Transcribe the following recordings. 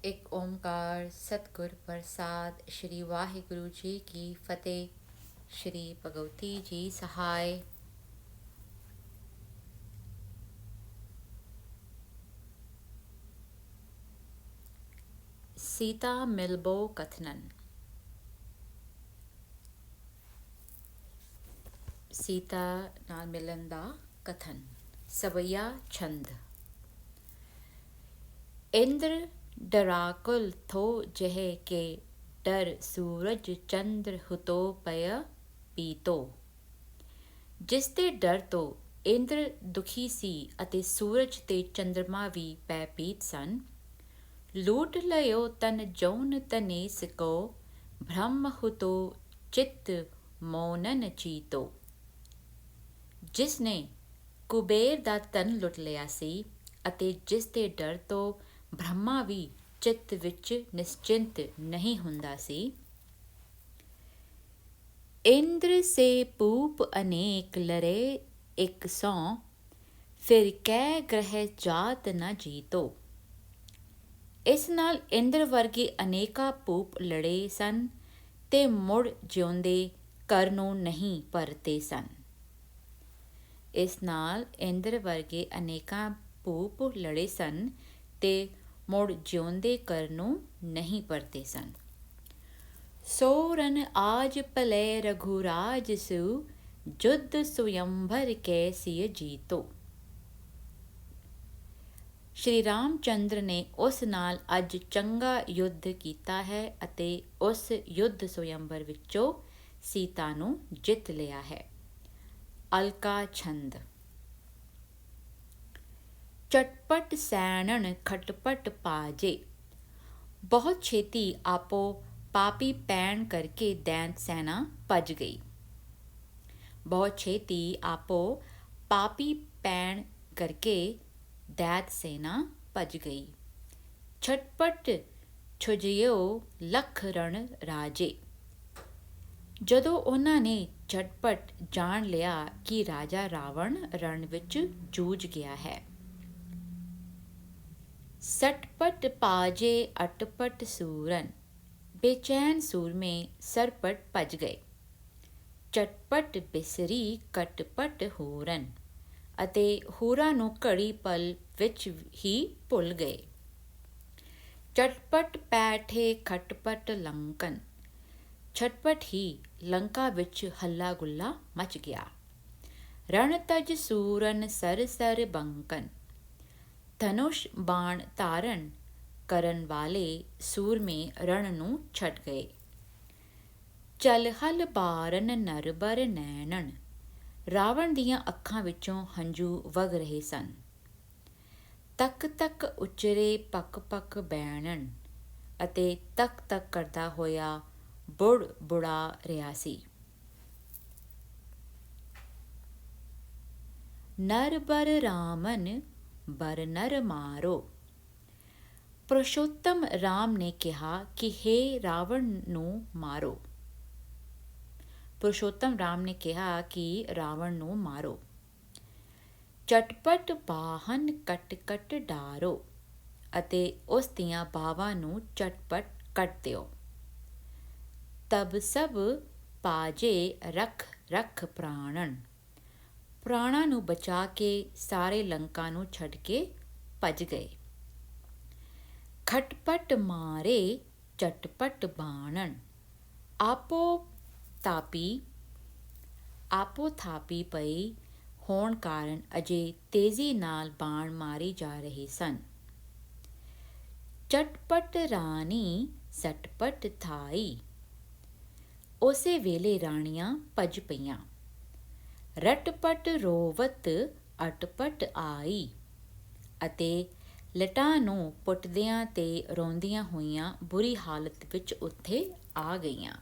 ਇੱਕ ਓਮਕਾਰ ਸਤਿਗੁਰ ਪ੍ਰਸਾਦ। ਸ਼੍ਰੀ ਵਾਹਿਗੁਰੂ ਜੀ ਕੀ ਫਤਿਹ। ਸ਼੍ਰੀ ਭਗਵਤੀ ਜੀ ਸਹਾਇ। ਸੀਤਾ ਮਿਲਬੋ ਕਥਨਨ। ਸੀਤਾ ਨਾਲ ਮਿਲਣ ਦਾ ਕਥਨ। ਸਵਈਆ ਛੰਦ। ਇੰਦਰ ਡਰਾਕੁਲ ਥੋ ਜਿਹੇ ਕੇ ਡਰ ਸੂਰਜ ਚੰਦਰ ਹੁਤੋ ਪय ਪੀਤੋ। ਜਿਸ ਦੇ ਡਰ ਤੋਂ ਇੰਦਰ ਦੁਖੀ ਸੀ ਅਤੇ ਸੂਰਜ ਤੇ ਚੰਦਰਮਾ ਵੀ ਭੈਭੀਤ ਸਨ। ਲੂਟ ਲਇਓ ਤਨ ਜਉਨ ਤਨੇਸ ਕੋ ਭ੍ਰਮ ਹੁਤੋ ਚਿੱਤ ਮੋਨਨ ਚੀਤੋ। ਜਿਸ ਨੇ ਕੁਬੇਰ ਦਾ ਤਨ ਲੁੱਟ ਲਿਆ ਸੀ ਅਤੇ ਜਿਸ ਦੇ ਡਰ ਤੋਂ ਬ੍ਰਹਮਾ ਵੀ ਚਿੱਤ ਵਿੱਚ ਨਿਸ਼ਚਿੰਤ ਨਹੀਂ ਹੁੰਦਾ ਸੀ। ਇੰਦਰ ਸੇ ਪੂਪ ਅਨੇਕ ਲਰੇ ਇੱਕ ਸੌ ਫਿਰ ਕਹਿ ਗ੍ਰਹਿ ਜਾਤ ਨ ਜੀਤੋ। ਇਸ ਨਾਲ ਇੰਦਰ ਵਰਗੇ ਅਨੇਕਾਂ ਭੂਪ ਲੜੇ ਸਨ ਤੇ ਮੁੜ ਜਿਉਂਦੇ ਘਰ ਨੂੰ ਨਹੀਂ ਪਰਤੇ ਸਨ। ਇਸ ਨਾਲ ਇੰਦਰ ਵਰਗੇ ਅਨੇਕਾਂ ਭੂਪ ਲੜੇ ਸਨ ਤੇ ਮੁੜ ਜਿਉਂਦੇ ਘਰ ਨੂੰ ਨਹੀਂ ਪਰਤੇ ਸਨ। ਸੋ ਰਨ ਆਜ ਭਲੇ ਰਘੁਰਾਜ ਸੂ ਜੁਧ ਸੁਯੰਭਰ ਕੈ ਸਿਯ ਜੀਤੋ। ਸ਼੍ਰੀ ਰਾਮ ਚੰਦਰ ਨੇ ਉਸ ਨਾਲ ਅੱਜ ਚੰਗਾ ਯੁੱਧ ਕੀਤਾ ਹੈ ਅਤੇ ਉਸ ਯੁੱਧ ਸੁਯੰਭਰ ਵਿੱਚੋਂ ਸੀਤਾ ਨੂੰ ਜਿੱਤ ਲਿਆ ਹੈ। ਅਲਕਾ ਛੰਦ। ਚਟਪਟ ਸੈਣਨ ਖਟਪਟ ਪਾਜੇ। ਬਹੁਤ ਛੇਤੀ ਆਪੋ ਪਾਪੀ ਪੈਣ ਕਰਕੇ ਦੈਂਤ ਸੈਨਾ ਭੱਜ ਗਈ। ਬਹੁਤ ਛੇਤੀ ਆਪੋ ਪਾਪੀ ਪੈਣ ਕਰਕੇ ਦੈਤ ਸੈਨਾ ਭੱਜ ਗਈ। ਛਟਪਟ ਛੁਜਿਓ ਲੱਖ ਰਣ ਰਾਜੇ। ਜਦੋਂ ਉਹਨਾਂ ਨੇ ਝਟਪਟ ਜਾਣ ਲਿਆ ਕਿ ਰਾਜਾ ਰਾਵਣ ਰਣ ਵਿੱਚ ਜੂਝ ਗਿਆ ਹੈ। ਸਟਪਟ ਪਾਜੇ ਅਟਪਟ ਸੂਰਨ। ਬੇਚੈਨ ਸੂਰਮੇ ਸਰਪਟ ਭੱਜ ਗਏ। ਚਟਪਟ ਬਿਸਰੀ ਕਟਪਟ ਹੂਰਨ। ਅਤੇ ਹੂਰਾਂ ਨੂੰ ਘੜੀ ਪਲ ਵਿੱਚ ਹੀ ਭੁੱਲ ਗਏ। ਚਟਪਟ ਪੈਠੇ ਖਟਪਟ ਲੰਕਨ। ਛਟਪਟ ਹੀ ਲੰਕਾ ਵਿੱਚ ਹੱਲਾ ਗੁੱਲਾ ਮਚ ਗਿਆ। ਰਣ ਤਜ ਸੂਰਨ ਸਰ ਸਰ ਬੰਕਨ। ਧਨੁਸ਼ ਬਾਣ ਧਾਰਨ ਕਰਨ ਵਾਲੇ ਸੂਰਮੇ ਰਣ ਨੂੰ ਛੱਡ ਗਏ। ਚਲ ਹਲ ਬਾਰਨ ਨਰਬਰ ਨੈਣਨ। ਰਾਵਣ ਦੀਆਂ ਅੱਖਾਂ ਵਿੱਚੋਂ ਹੰਝੂ ਵਗ ਰਹੇ ਸਨ। ਤੱਕ ਤੱਕ ਉਚਰੇ ਪੱਕ ਪੱਕ ਬੈਣਨ। ਅਤੇ ਤੱਕ ਤੱਕ ਕਰਦਾ ਹੋਇਆ ਬੁੜ ਬੁੜਾ ਰਿਹਾ ਸੀ। ਨਰ ਬਰ ਰਾਮਨ ਬਰ ਨਰ ਮਾਰੋ। ਪੁਰਸ਼ੋਤਮ ਰਾਮ ਨੇ ਕਿਹਾ ਕਿ ਹੇ ਰਾਵਣ ਨੂੰ ਮਾਰੋ। ਪੁਰਸ਼ੋਤਮ ਰਾਮ ਨੇ ਕਿਹਾ ਕਿ ਰਾਵਣ ਨੂੰ ਮਾਰੋ। ਚਟਪਟ ਬਾਹਨ ਕੱਟ ਕੱਟ ਡਾਰੋ। ਅਤੇ ਉਸ ਦੀਆਂ ਬਾਹਾਂ ਨੂੰ ਚਟਪਟ ਕੱਟ ਦਿਓ। ਤਬ ਸਭ ਪਾਜੇ ਰਖ ਰਖ ਪ੍ਰਾਣਨ। ਪ੍ਰਾਣਾਂ ਨੂੰ ਬਚਾ ਕੇ ਸਾਰੇ ਲੰਕਾ ਨੂੰ ਛੱਡ ਕੇ ਭੱਜ ਗਏ। ਖਟਪਟ ਮਾਰੇ ਚਟਪਟ ਬਾਣਨ। ਆਪੋ ਥਾਪੀ ਪਈ ਹੋਣ ਕਾਰਨ ਅਜੇ ਤੇਜ਼ੀ ਨਾਲ ਬਾਣ ਮਾਰੀ ਜਾ ਰਹੇ ਸਨ। ਚਟਪਟ ਰਾਣੀ ਸਟਪਟ ਥਾਈ। ਉਸੇ ਵੇਲੇ ਰਾਣੀਆਂ ਭੱਜ ਪਈਆਂ। ਰਟਪਟ ਰੋਵਤ ਅਟਪਟ ਆਈ। ਅਤੇ ਲਟਾਂ ਨੂੰ ਪੁੱਟਦਿਆਂ ਤੇ ਰੋਂਦੀਆਂ ਹੋਈਆਂ ਬੁਰੀ ਹਾਲਤ ਵਿੱਚ ਉੱਥੇ ਆ ਗਈਆਂ।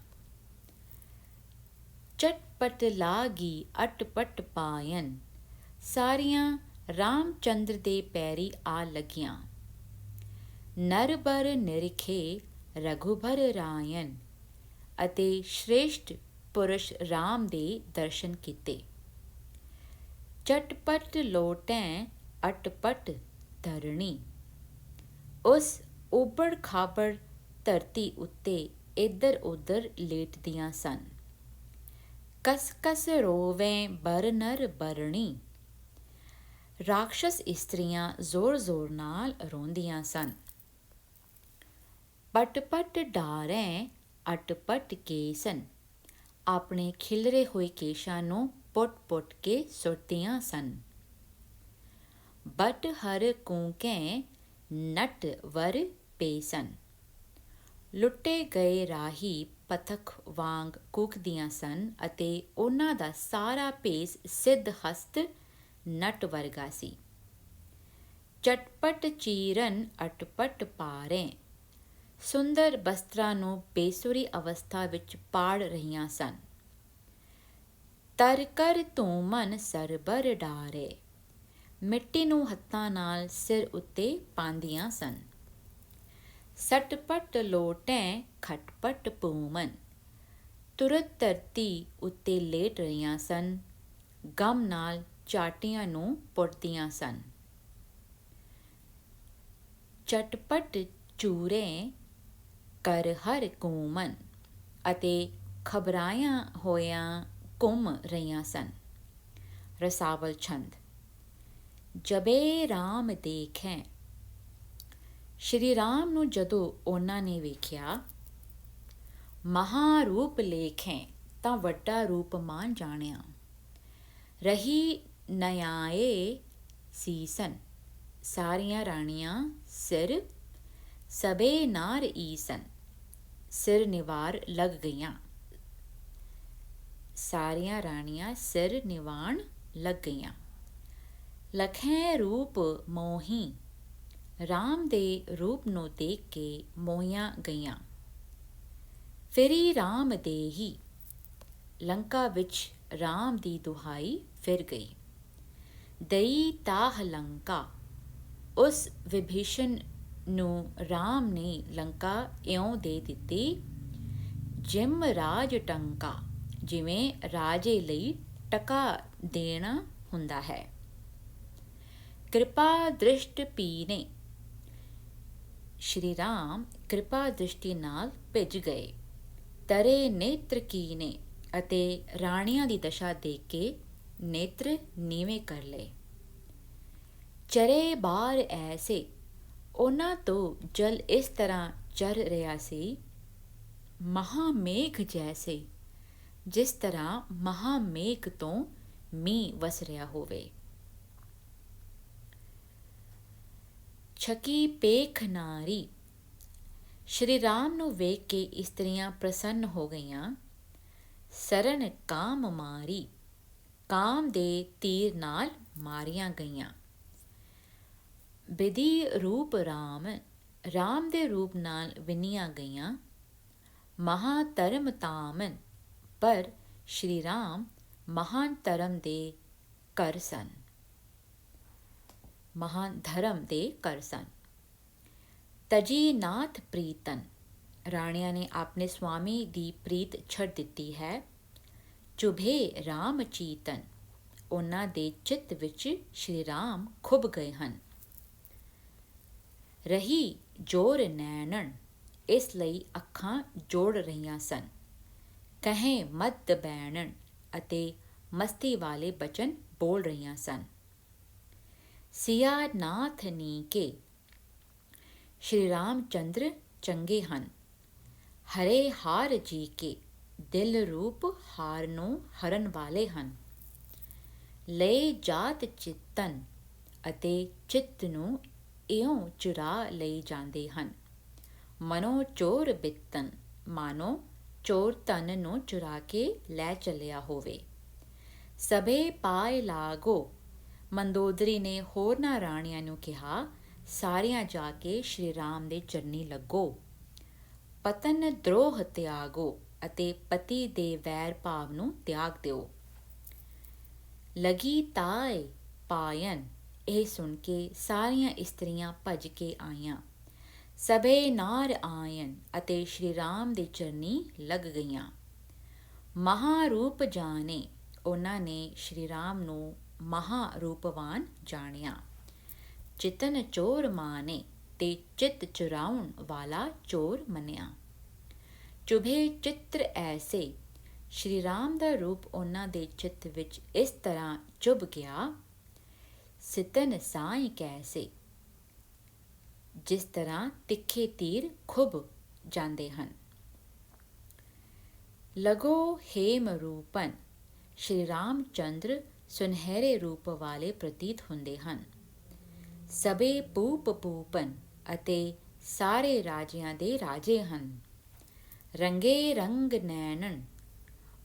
ਚਟਪਟ ਲਾਗੀ ਅਟਪਟ ਪਾਇਨ। ਸਾਰੀਆਂ ਰਾਮ ਚੰਦਰ ਦੇ ਪੈਰੀ ਆ ਲੱਗੀਆਂ। ਨਰ ਬਰ ਨਿਰਖੇ ਰਘੁਬਰ ਰਾਇਨ। ਅਤੇ ਸ਼੍ਰੇਸ਼ਟ ਪੁਰਸ਼ ਰਾਮ ਦੇ ਦਰਸ਼ਨ ਕੀਤੇ। ਚਟਪਟ ਲੋਟੈ ਅਟਪਟ ਧਰਣੀ। ਉਸ ਉਬੜ ਖਾਬੜ ਧਰਤੀ ਉੱਤੇ ਇੱਧਰ ਉੱਧਰ ਲੇਟਦੀਆਂ ਸਨ। ਕਸ ਕਸ ਰੋਵੇਂ ਬਰ ਨਰ ਬਰਣੀ, ਰਾਖਸ਼ਸ ਇਸਤਰੀਆਂ ਜ਼ੋਰ ਜ਼ੋਰ ਨਾਲ ਰੋਂਦੀਆਂ ਸਨ। ਪਟ ਪਟ ਡਾਰੈਂ ਅਟਪਟ ਕੇਸਨ, ਆਪਣੇ ਖਿਲਰੇ ਹੋਏ ਕੇਸ਼ਾਂ ਨੂੰ ਪੁੱਟ ਪੁੱਟ ਕੇ ਸੁੱਟਦੀਆਂ ਸਨ। ਬਟ ਹਰ ਕੂਕੈਂ ਨਟ ਵਰ ਪੇਸਨ, ਲੁੱਟੇ ਗਏ ਰਾਹੀ ਪਥਕ ਵਾਂਗ ਕੂਕਦੀਆਂ ਸਨ ਅਤੇ ਉਹਨਾਂ ਦਾ ਸਾਰਾ ਭੇਸ ਸਿੱਧ ਹਸਤ ਨਟ ਵਰਗਾ ਸੀ। ਚਟਪਟ ਚੀਰਨ ਅਟਪਟ ਪਾਰੈਂ, ਸੁੰਦਰ ਬਸਤਰਾਂ ਨੂੰ ਬੇਸੁਰੀ ਅਵਸਥਾ ਵਿੱਚ ਪਾੜ ਰਹੀਆਂ ਸਨ। ਤਰ ਕਰ ਧੂਮਨ ਸਰਬਰ ਡਾਰੇ, ਮਿੱਟੀ ਨੂੰ ਹੱਥਾਂ ਨਾਲ ਸਿਰ ਉੱਤੇ ਪਾਉਂਦੀਆਂ ਸਨ। ਸਟਪਟ ਲੋਟੈਂ ਖਟਪਟ ਪੂਮਨ, ਤੁਰਤ ਧਰਤੀ ਉੱਤੇ ਲੇਟ ਰਹੀਆਂ ਸਨ, ਗਮ ਨਾਲ ਚਾਟੀਆਂ ਨੂੰ ਪੁੱਟਦੀਆਂ ਸਨ। ਚਟਪਟ ਚੂਰੇ ਕਰ ਹਰ ਕੂਮਨ, ਅਤੇ ਖਬਰਾਇਆ ਹੋਇਆਂ ਘੁੰਮ ਰਹੀਆਂ ਸਨ। ਰਸਾਵਲ ਛੰਦ। ਜਬੇ ਰਾਮ ਦੇਖੈਂ, ਸ਼੍ਰੀ ਰਾਮ ਨੂੰ ਜਦੋਂ ਉਹਨਾਂ ਨੇ ਵੇਖਿਆ। ਮਹਾਰੂਪ ਲੇਖੈਂ, ਤਾਂ ਵੱਡਾ ਰੂਪਮਾਨ ਜਾਣਿਆ। ਰਹੀ ਨਯਾਏ ਸੀਸਨ, ਸਾਰੀਆਂ ਰਾਣੀਆਂ ਸਿਰ। ਸਭੇ ਨਾਰ ਈਸਨ, ਸਿਰ ਨਿਵਾਰ ਲੱਗ ਗਈਆਂ। ਸਾਰੀਆਂ ਰਾਣੀਆਂ ਸਿਰ ਨਿਵਾਣ ਲੱਗ ਗਈਆਂ। ਲਖੈਂ ਰੂਪ ਮੋਹੀ, ਰਾਮ ਦੇ ਰੂਪ ਨੂੰ ਦੇਖ ਕੇ ਮੋਹੀਆਂ ਗਈਆਂ। ਫਿਰੀ ਰਾਮ ਦੇਹੀ, ਲੰਕਾ ਵਿੱਚ ਰਾਮ ਦੀ ਦੁਹਾਈ ਫਿਰ ਗਈ। ਦਈ ਤਾਹ ਲੰਕਾ, ਉਸ ਵਿਭੀਸ਼ਣ ਨੂੰ ਰਾਮ ਨੇ ਲੰਕਾ ਇਉਂ ਦੇ ਦਿੱਤੀ। ਜਿਮ ਰਾਜ ਟੰਕਾ, ਜਿਵੇਂ ਰਾਜੇ ਲਈ ਟਕਾ ਦੇਣਾ ਹੁੰਦਾ ਹੈ। ਕਿਰਪਾ ਦ੍ਰਿਸ਼ਟ ਪੀਨੇ, ਸ਼੍ਰੀ ਰਾਮ ਕਿਰਪਾ ਦ੍ਰਿਸ਼ਟੀ ਨਾਲ ਭਿੱਜ ਗਏ। ਤਰੇ ਨੇਤਰ ਕੀਨੇ, ਅਤੇ ਰਾਣੀਆਂ ਦੀ ਦਸ਼ਾ ਦੇਖ ਕੇ ਨੇਤਰ ਨੀਵੇਂ ਕਰ ਲਏ। ਚਰੇ ਬਾਰ ਐਸੇ, ਉਹਨਾਂ ਤੋਂ ਜਲ ਇਸ ਤਰ੍ਹਾਂ ਚਰ ਰਿਹਾ ਸੀ। ਮਹਾਮੇਘ ਜੈਸੇ, ਜਿਸ ਤਰ੍ਹਾਂ ਮਹਾਮੇਘ ਤੋਂ ਮੀਂਹ ਵਸ ਰਿਹਾ ਹੋਵੇ। ਛਕੀ ਪੇਖ ਨਾਰੀ, ਸ਼੍ਰੀ ਰਾਮ ਨੂੰ ਵੇਖ ਕੇ ਇਸਤਰੀਆਂ ਪ੍ਰਸੰਨ ਹੋ ਗਈਆਂ। ਸਰਨ ਕਾਮ ਮਾਰੀ, ਕਾਮ ਦੇ ਤੀਰ ਨਾਲ ਮਾਰੀਆਂ ਗਈਆਂ। ਬਿਧੀ ਰੂਪ ਰਾਮ, ਰਾਮ ਦੇ ਰੂਪ ਨਾਲ ਵਿੰਨੀਆਂ ਗਈਆਂ। ਮਹਾਧਰਮ ਤਾਮਨ, ਪਰ ਸ਼੍ਰੀ ਰਾਮ ਮਹਾਨ ਧਰਮ ਦੇ ਘਰ ਸਨ। ਮਹਾਨ ਧਰਮ ਦੇ ਘਰ ਸਨ। ਤਜੀ ਨਾਥ ਪ੍ਰੀਤਨ, ਰਾਣੀਆਂ ਨੇ ਆਪਣੇ ਸਵਾਮੀ ਦੀ ਪ੍ਰੀਤ ਛੱਡ ਦਿੱਤੀ ਹੈ। ਚੁਭੇ ਰਾਮ ਚੀਤਨ, ਉਹਨਾਂ ਦੇ ਚਿੱਤ ਵਿੱਚ ਸ਼੍ਰੀ ਰਾਮ ਖੁੱਭ ਗਏ ਹਨ। ਰਹੀ ਜੋਰ ਨੈਣਨ, ਇਸ ਲਈ ਅੱਖਾਂ ਜੋੜ ਰਹੀਆਂ ਸਨ। ਕਹੇ ਮੱਧ ਬੈਣਨ, ਅਤੇ ਮਸਤੀ ਵਾਲੇ ਬਚਨ ਬੋਲ ਰਹੀਆਂ ਸਨ। ਸਿਆ ਨਾਥ ਨੀਕੇ, ਸ਼੍ਰੀ ਰਾਮ ਚੰਦਰ ਚੰਗੇ ਹਨ। ਹਰੇ ਹਾਰ ਜੀ ਕੇ, ਦਿਲ ਰੂਪ ਹਾਰ ਨੂੰ ਹਰਨ ਵਾਲੇ ਹਨ। ਲਏ ਜਾਤ ਚਿੱਤਨ, ਅਤੇ ਚਿੱਤ ਨੂੰ ਇਉਂ ਚੁਰਾ ਲਈ ਜਾਂਦੇ ਹਨ। ਮਨੋ ਚੋਰ ਬਿੱਤਨ, ਮਾਨੋ ਚੋਰ ਧਨ ਨੂੰ ਚੁਰਾ ਕੇ ਲੈ ਚੱਲਿਆ ਹੋਵੇ। ਸਭੇ ਪਾਏ ਲਾਗੋ, ਮੰਦੋਦਰੀ ਨੇ ਹੋਰਨਾਂ ਰਾਣੀਆਂ ਨੂੰ ਕਿਹਾ, ਸਾਰੀਆਂ ਜਾ ਕੇ ਸ਼੍ਰੀ ਰਾਮ ਦੇ ਚਰਨੀ ਲੱਗੋ। ਪਤਨ ਦਰੋਹ ਤਿਆਗੋ, ਅਤੇ ਪਤੀ ਦੇ ਵੈਰ ਭਾਵ ਨੂੰ ਤਿਆਗ ਦਿਓ। ਲਗੀ ਤਾਏ ਪਾਇਨ, ਇਹ ਸੁਣ ਕੇ ਸਾਰੀਆਂ ਇਸਤਰੀਆਂ ਭੱਜ ਕੇ ਆਈਆਂ। ਸਭੇ ਨਾਰ ਆਇਨ, ਅਤੇ ਸ਼੍ਰੀ ਰਾਮ ਦੇ ਚਰਨੀ ਲੱਗ ਗਈਆਂ। ਮਹਾਰੂਪ ਜਾਣੇ, ਉਹਨਾਂ ਨੇ ਸ਼੍ਰੀ ਰਾਮ ਨੂੰ ਮਹਾਰੂਪਵਾਨ ਜਾਣਿਆ। ਚਿਤਨ ਚੋਰ ਮਾਨੇ, ਤੇ ਚਿੱਤ ਚੁਰਾਉਣ ਵਾਲਾ ਚੋਰ ਮੰਨਿਆ। ਚੁਭੇ ਚਿੱਤਰ ਐਸੇ, ਸ਼੍ਰੀ ਰਾਮ ਦਾ ਰੂਪ ਉਹਨਾਂ ਦੇ ਚਿੱਤ ਵਿੱਚ ਇਸ ਤਰ੍ਹਾਂ ਚੁਭ ਗਿਆ, ਸਿਤਨ ਸਾਈਂ ਕੈਸੇ, ਜਿਸ ਤਰ੍ਹਾਂ ਤਿੱਖੇ ਤੀਰ ਖੁੱਭ ਜਾਂਦੇ ਹਨ। ਲਗੋ ਹੇਮ ਰੂਪਨ, ਸ਼੍ਰੀ ਰਾਮ ਚੰਦਰ ਸੁਨਹਿਰੇ ਰੂਪ ਵਾਲੇ ਪ੍ਰਤੀਤ ਹੁੰਦੇ ਹਨ। ਸਭੇ ਪੂਪ ਪੂਪਨ, ਅਤੇ ਸਾਰੇ ਰਾਜਿਆਂ ਦੇ ਰਾਜੇ ਹਨ। ਰੰਗੇ ਰੰਗ ਨੈਣਨ,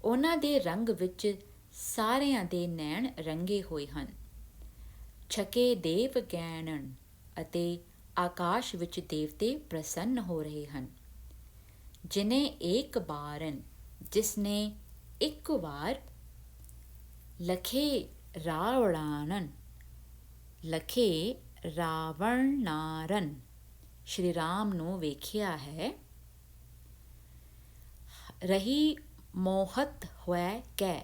ਉਹਨਾਂ ਦੇ ਰੰਗ ਵਿੱਚ ਸਾਰਿਆਂ ਦੇ ਨੈਣ ਰੰਗੇ ਹੋਏ ਹਨ। ਛਕੇ ਦੇਵ ਗੈਣਨ, ਅਤੇ ਆਕਾਸ਼ ਵਿੱਚ ਦੇਵਤੇ ਪ੍ਰਸੰਨ ਹੋ ਰਹੇ ਹਨ। ਜਿਨੇ ਏਕ ਬਾਰਨ, ਜਿਸਨੇ ਇੱਕ ਵਾਰ, ਲਖੇ ਰਾਵਣਾਨਨ, ਲਖੇ ਰਾਵਣਾਰਨ, ਸ਼੍ਰੀ ਰਾਮ ਨੂੰ ਵੇਖਿਆ ਹੈ। ਰਹੀ ਮੋਹਤ ਹੋਇ ਕੈ,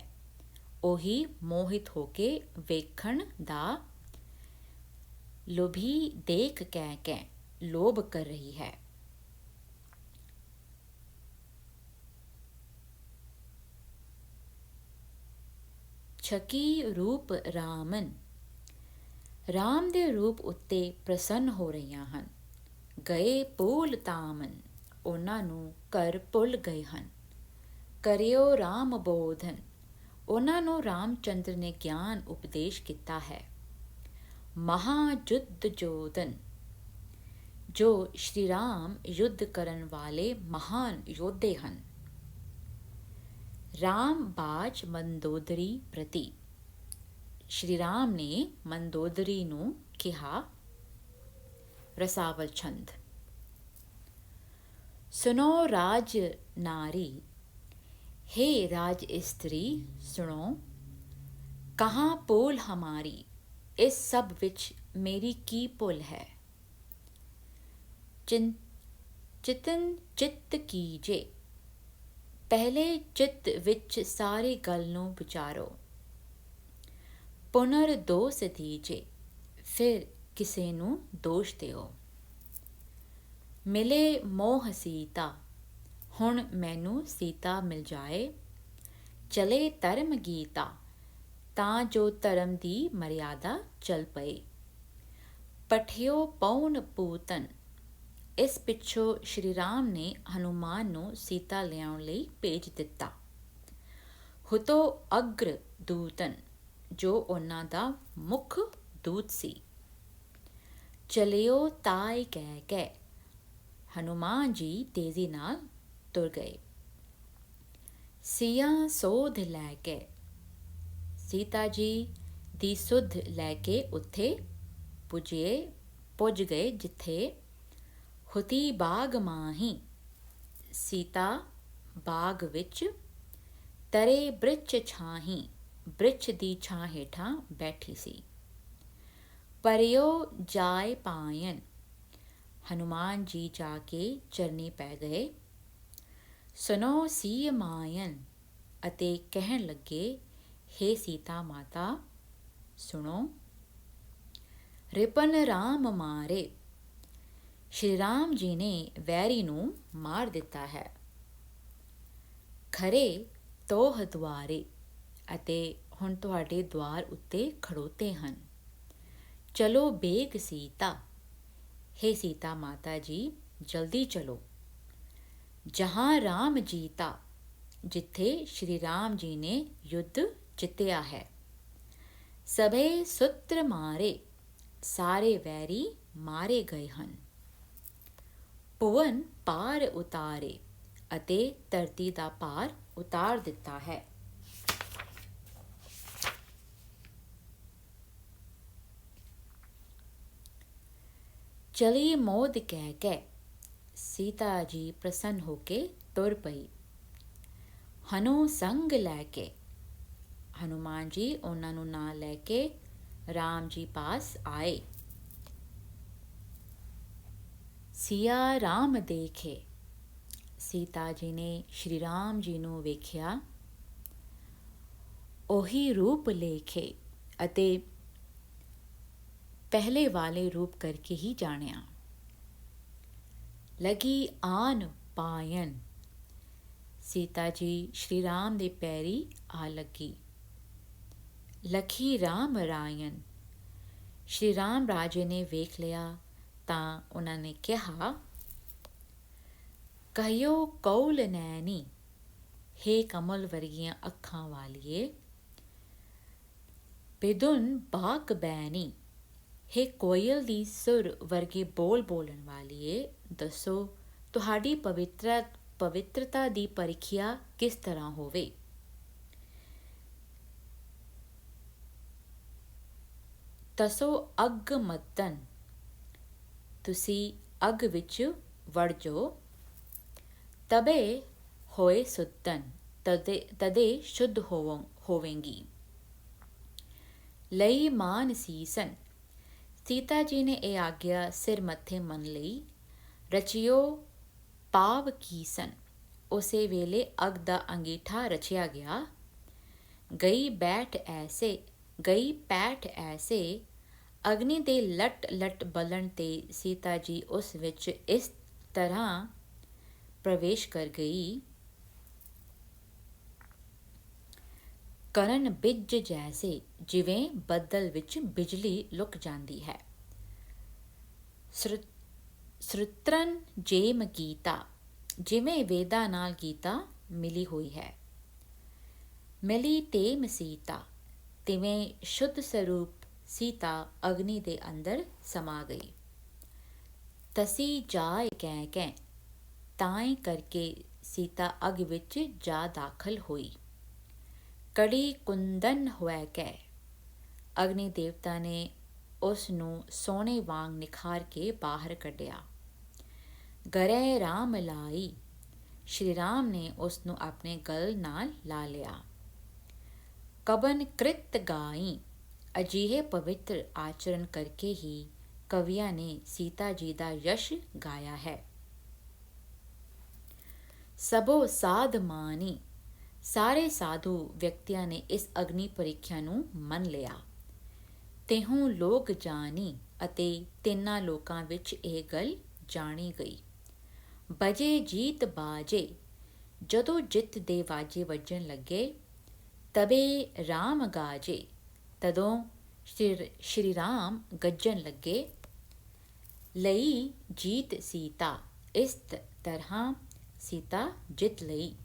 ਉਹੀ ਮੋਹਿਤ ਹੋ ਕੇ ਵੇਖਣ ਦਾ ਲੋਭੀ ਦੇਖ ਕਹਿ ਕੇ ਲੋਭ ਕਰ ਰਹੀ ਹੈ। ਛਕੀ ਰੂਪ ਰਾਮਨ, ਰਾਮ ਦੇ ਰੂਪ ਉੱਤੇ ਪ੍ਰਸੰਨ ਹੋ ਰਹੀਆਂ ਹਨ। ਗਏ ਭੂਲ ਤਾਮਨ, ਉਹਨਾਂ ਨੂੰ ਘਰ ਭੁੱਲ ਗਏ ਹਨ। ਕਰਿਓ ਰਾਮ ਬੋਧਨ, ਉਹਨਾਂ ਨੂੰ ਰਾਮਚੰਦਰ ਨੇ ਗਿਆਨ ਉਪਦੇਸ਼ ਕੀਤਾ ਹੈ। ਮਹਾਯੁੱਧ ਜੋਧਨ, ਜੋ ਸ਼੍ਰੀ ਰਾਮ ਯੁੱਧ ਕਰਨ ਵਾਲੇ ਮਹਾਨ ਯੋਧੇ ਹਨ। ਰਾਮ ਬਾਜ ਮੰਦੋਦਰੀ ਪ੍ਰਤੀ, ਸ਼੍ਰੀ ਰਾਮ ਨੇ ਮੰਦੋਦਰੀ ਨੂੰ ਕਿਹਾ। ਰਸਾਵਲ ਛੰਦ। ਸੁਨੋ ਰਾਜ ਨਾਰੀ, हे राज इस्त्री सुनो, कहाँ ਭੁੱਲ ਹਮਾਰੀ, ਇਸ ਸਭ ਵਿੱਚ ਮੇਰੀ ਕੀ ਭੁੱਲ ਹੈ। ਚਿਤਨ ਚਿੱਤ ਕੀਜੇ, ਪਹਿਲੇ ਚਿੱਤ ਵਿੱਚ ਸਾਰੀ ਗੱਲ ਨੂੰ ਵਿਚਾਰੋ। ਪੁਨਰ ਦੋਸ ਦੀਜੇ, ਫਿਰ ਕਿਸੇ ਨੂੰ ਦੋਸ਼ ਦਿਓ। ਮਿਲੇ ਮੋਹ ਸੀਤਾ, ਹੁਣ ਮੈਨੂੰ ਸੀਤਾ ਮਿਲ ਜਾਏ। ਚਲੇ ਧਰਮ ਗੀਤਾ, ਤਾਂ ਜੋ ਧਰਮ ਦੀ ਮਰਿਆਦਾ ਚੱਲ ਪਏ। ਪਠਿਓ ਪਉਨ ਪੂਤਨ, ਇਸ ਪਿੱਛੋਂ ਸ਼੍ਰੀ ਰਾਮ ਨੇ ਹਨੂਮਾਨ ਨੂੰ ਸੀਤਾ ਲਿਆਉਣ ਲਈ ਭੇਜ ਦਿੱਤਾ। ਹੁਤੋ ਅਗਰ ਦੂਤਨ, ਜੋ ਉਹਨਾਂ ਦਾ ਮੁੱਖ ਦੂਤ ਸੀ। ਚਲਿਓ ਤਾਇ ਕਹਿ ਕੇ, ਹਨੂਮਾਨ ਜੀ ਤੇਜ਼ੀ ਨਾਲ ਤੁਰ ਗਏ। ਸੀਆ ਸੋਧ ਲੈ ਕੇ, ਸੀਤਾ ਜੀ ਦੀ ਸੁਧ ਲੈ ਕੇ ਉੱਥੇ ਪੁੱਜ ਗਏ ਜਿੱਥੇ। ਹੁਤੀ ਬਾਗ ਮਾਹੀ, ਸੀਤਾ ਬਾਗ ਵਿੱਚ। ਤਰੇ ਬ੍ਰਿਛ ਛਾਹੀ, ਬ੍ਰਿਛ ਦੀ ਛਾਂ ਹੇਠਾਂ ਬੈਠੀ ਸੀ। ਪਰਿਓ ਜਾਇ ਪਾਇਨ, ਹਨੂਮਾਨ ਜੀ ਜਾ ਕੇ ਚਰਨੀ ਪੈ ਗਏ। ਸੁਨੋ ਸੀ ਮਾਇਨ, ਅਤੇ ਕਹਿਣ ਲੱਗੇ, ਹੇ ਸੀਤਾ ਮਾਤਾ ਸੁਣੋ। ਰਿਪਨ ਰਾਮ ਮਾਰੇ, ਸ਼੍ਰੀ ਰਾਮ ਜੀ ਨੇ ਵੈਰੀ ਨੂੰ ਮਾਰ ਦਿੱਤਾ ਹੈ। ਖਰੇ ਤੋਹ ਦੁਆਰੇ, ਅਤੇ ਹੁਣ ਤੁਹਾਡੇ ਦੁਆਰ ਉੱਤੇ ਖੜੋਤੇ ਹਨ। ਚਲੋ ਬੇਗ ਸੀਤਾ, ਹੇ ਸੀਤਾ ਮਾਤਾ ਜੀ ਜਲਦੀ ਚਲੋ। ਜਹਾਂ ਰਾਮ ਜੀਤਾ, ਜਿੱਥੇ ਸ਼੍ਰੀ ਰਾਮ ਜੀ ਨੇ ਯੁੱਧ ਜਿੱਤਿਆ ਹੈ। ਸਭੇ ਸੁਤਰ ਮਾਰੇ, ਸਾਰੇ ਵੈਰੀ ਮਾਰੇ ਗਏ ਹਨ। ਭੁਵਨ ਪਾਰ ਉਤਾਰੇ, ਅਤੇ ਧਰਤੀ ਦਾ ਭਾਰ ਉਤਾਰ ਦਿੱਤਾ ਹੈ। ਚਲੀ ਮੋਦ ਕਹਿ ਕੇ, ਸੀਤਾ ਜੀ ਪ੍ਰਸੰਨ ਹੋ ਕੇ ਤੁਰ ਪਈ। ਹਨੂ ਸੰਗ ਲੈ ਕੇ, ਹਨੂਮਾਨ ਜੀ ਉਹਨਾਂ ਨੂੰ ਨਾਲ ਲੈ ਕੇ ਰਾਮ ਜੀ ਪਾਸ ਆਏ। ਸੀਆ ਰਾਮ ਦੇਖੇ, ਸੀਤਾ ਜੀ ਨੇ ਸ਼੍ਰੀ ਰਾਮ ਜੀ ਨੂੰ ਵੇਖਿਆ। ਉਹੀ ਰੂਪ ਲੇਖੇ, ਅਤੇ ਪਹਿਲੇ ਵਾਲੇ ਰੂਪ ਕਰਕੇ ਹੀ ਜਾਣਿਆ। ਲਗੀ ਆਨ ਪਾਇਨ। ਸੀਤਾ ਜੀ ਸ਼੍ਰੀ ਰਾਮ ਦੇ ਪੈਰੀ ਆ ਲੱਗੀ। ਲਖੀ ਰਾਮ ਰਾਇਨ। ਸ਼੍ਰੀ ਰਾਮ ਰਾਜੇ ਨੇ ਵੇਖ ਲਿਆ ਤਾਂ ਉਹਨਾਂ ਨੇ ਕਿਹਾ, ਕਹਿਓ ਕੌਲ ਨੈਣੀ, ਹੇ ਕਮਲ ਵਰਗੀਆਂ ਅੱਖਾਂ ਵਾਲੀਏ। ਬਿਦੁਨ ਬਾਕ ਬੈਣੀ, ਹੇ ਕੋਇਲ ਦੀ ਸੁਰ ਵਰਗੇ ਬੋਲ ਬੋਲਣ ਵਾਲੀਏ, ਦੱਸੋ ਤੁਹਾਡੀ ਪਵਿੱਤਰਤਾ ਦੀ ਪਰੀਖਿਆ ਕਿਸ ਤਰ੍ਹਾਂ ਹੋਵੇ। ਤਸੋ ਅੱਗ ਮੱਤਨ, ਤੁਸੀਂ ਅੱਗ ਵਿੱਚ ਵੜ ਜਾਓ। ਤਬੇ ਹੋਏ ਸੁੱਤਨ, ਤਦੇ ਸ਼ੁੱਧ ਹੋਵੇਂਗੀ। ਲਈ ਮਾਨ ਸੀਸਨ। ਸੀਤਾ ਜੀ ਨੇ ਇਹ ਆਗਿਆ ਸਿਰ ਮੱਥੇ ਮੰਨ ਲਈ। ਰਚਿਓ ਪਾਵ ਕੀਸਨ, ਉਸੇ ਵੇਲੇ ਅੱਗ ਦਾ ਅੰਗੀਠਾ ਰਚਿਆ ਗਿਆ। ਗਈ ਪੈਠ ਐਸੇ, ਅਗਨੀ ਦੇ ਲਟ ਲਟ ਬਲਣ ਤੇ ਸੀਤਾ ਜੀ ਉਸ ਵਿੱਚ ਇਸ ਤਰ੍ਹਾਂ ਪ੍ਰਵੇਸ਼ ਕਰ ਗਈ। ਕਰਨ ਬਿੱਜ ਜੈਸੇ, ਜਿਵੇਂ ਬੱਦਲ ਵਿੱਚ ਬਿਜਲੀ ਲੁਕ ਜਾਂਦੀ ਹੈ। ਸ੍ਰੁਤਰਨ ਜੇਮ ਗੀਤਾ, ਜਿਵੇਂ ਵੇਦਾਂ ਨਾਲ ਗੀਤਾ ਮਿਲੀ ਹੋਈ ਹੈ। ਮਿਲੀ ਟੇਮ ਸੀਤਾ, ਤਿਵੇਂ ਸ਼ੁੱਧ ਸਰੂਪ ਸੀਤਾ ਅਗਨੀ ਦੇ ਅੰਦਰ ਸਮਾ ਗਈ। ਤਸੀ ਜਾਇ ਕੈ ਕੈ, ਤਾਂਏ ਕਰਕੇ ਸੀਤਾ ਅੱਗ ਵਿੱਚ ਜਾ ਦਾਖਲ ਹੋਈ। ਕੜੀ ਕੁੰਦਨ ਹੋਇ ਕੈ, ਅਗਨੀ ਦੇਵਤਾ ਨੇ ਉਸ ਨੂੰ ਸੋਨੇ ਵਾਂਗ ਨਿਖਾਰ ਕੇ ਬਾਹਰ ਕੱਢਿਆ। ਗਰੇ ਰਾਮ ਲਾਈ, ਸ਼੍ਰੀ ਰਾਮ ਨੇ ਉਸ ਨੂੰ ਆਪਣੇ ਗਲ ਨਾਲ ਲਾ ਲਿਆ। ਕਬਨ ਕ੍ਰਿਤ ਗਾਈ, ਅਜਿਹੇ ਪਵਿੱਤਰ ਆਚਰਣ ਕਰਕੇ ਹੀ ਕਵੀਆਂ ਨੇ ਸੀਤਾ ਜੀ ਦਾ ਯਸ਼ ਗਾਇਆ ਹੈ। ਸਭੋ ਸਾਧ ਮਾਨੀ, ਸਾਰੇ ਸਾਧੂ ਵਿਅਕਤੀਆਂ ਨੇ ਇਸ ਅਗਨੀ ਪ੍ਰੀਖਿਆ ਨੂੰ ਮੰਨ ਲਿਆ। ਤਿਹੂੰ ਲੋਕ ਜਾਣੀ, ਅਤੇ ਤਿੰਨਾਂ ਲੋਕਾਂ ਵਿੱਚ ਇਹ ਗੱਲ ਜਾਣੀ ਗਈ। ਬਜੇ ਜੀਤ ਬਾਜੇ, ਜਦੋਂ ਜਿੱਤ ਦੇ ਵਾਜੇ ਵੱਜਣ ਲੱਗੇ। ਤਬੇ ਰਾਮ ਗਾਜੇ, ਤਦੋਂ ਸ਼੍ਰੀ ਰਾਮ ਗੱਜਣ ਲੱਗੇ। ਲਈ ਜੀਤ ਸੀਤਾ, ਇਸ ਤਰ੍ਹਾਂ ਸੀਤਾ ਜਿੱਤ ਲਈ।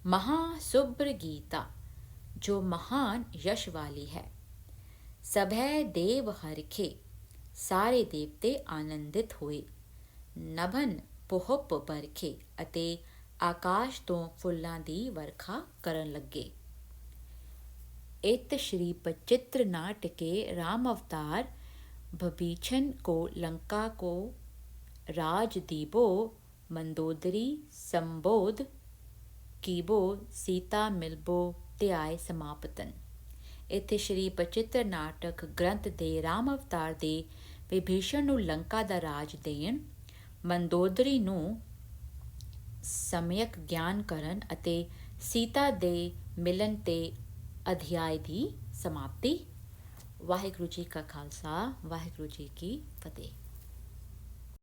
ਮਹਾ ਸੁਭ੍ਰ ਗੀਤਾ, ਜੋ ਮਹਾਨ ਯਸ਼ ਵਾਲੀ ਹੈ। ਸਭੈ ਦੇਵ ਹਰਿਖੇ, ਸਾਰੇ ਦੇਵਤੇ ਆਨੰਦਿਤ ਹੋਏ। ਨਭਨ ਪੁਹਪ ਬਰਖੇ, ਅਤੇ ਆਕਾਸ਼ ਤੋਂ ਫੁੱਲਾਂ ਦੀ ਵਰਖਾ ਕਰਨ ਲੱਗੇ। ਇਤ ਸ਼੍ਰੀ ਬਚਿੱਤਰ ਨਾਟਕੇ ਰਾਮ ਅਵਤਾਰ ਭਬੀਛਨ ਕੋ ਲੰਕਾ ਕੋ ਰਾਜ ਦੀਬੋ ਮੰਦੋਦਰੀ ਸੰਬੋਧ ਕੀਬੋ ਸੀਤਾ ਮਿਲਬੋ ਧਿਆਏ ਸਮਾਪਤਨ। ਇੱਥੇ ਸ਼੍ਰੀ ਬਚਿੱਤਰ ਨਾਟਕ ਗ੍ਰੰਥ ਦੇ ਰਾਮ ਅਵਤਾਰ ਦੇ ਵਿਭੀਸ਼ਣ ਨੂੰ ਲੰਕਾ ਦਾ ਰਾਜ ਦੇਣ, ਮੰਦੋਦਰੀ ਨੂੰ ਸਮਯਕ ਗਿਆਨ ਕਰਨ ਅਤੇ ਸੀਤਾ ਦੇ ਮਿਲਣ ਤੇ ਅਧਿਆਇ ਦੀ ਸਮਾਪਤੀ। ਵਾਹਿਗੁਰੂ ਜੀ ਕਾ ਖਾਲਸਾ, ਵਾਹਿਗੁਰੂ ਜੀ ਕੀ ਫਤਿਹ।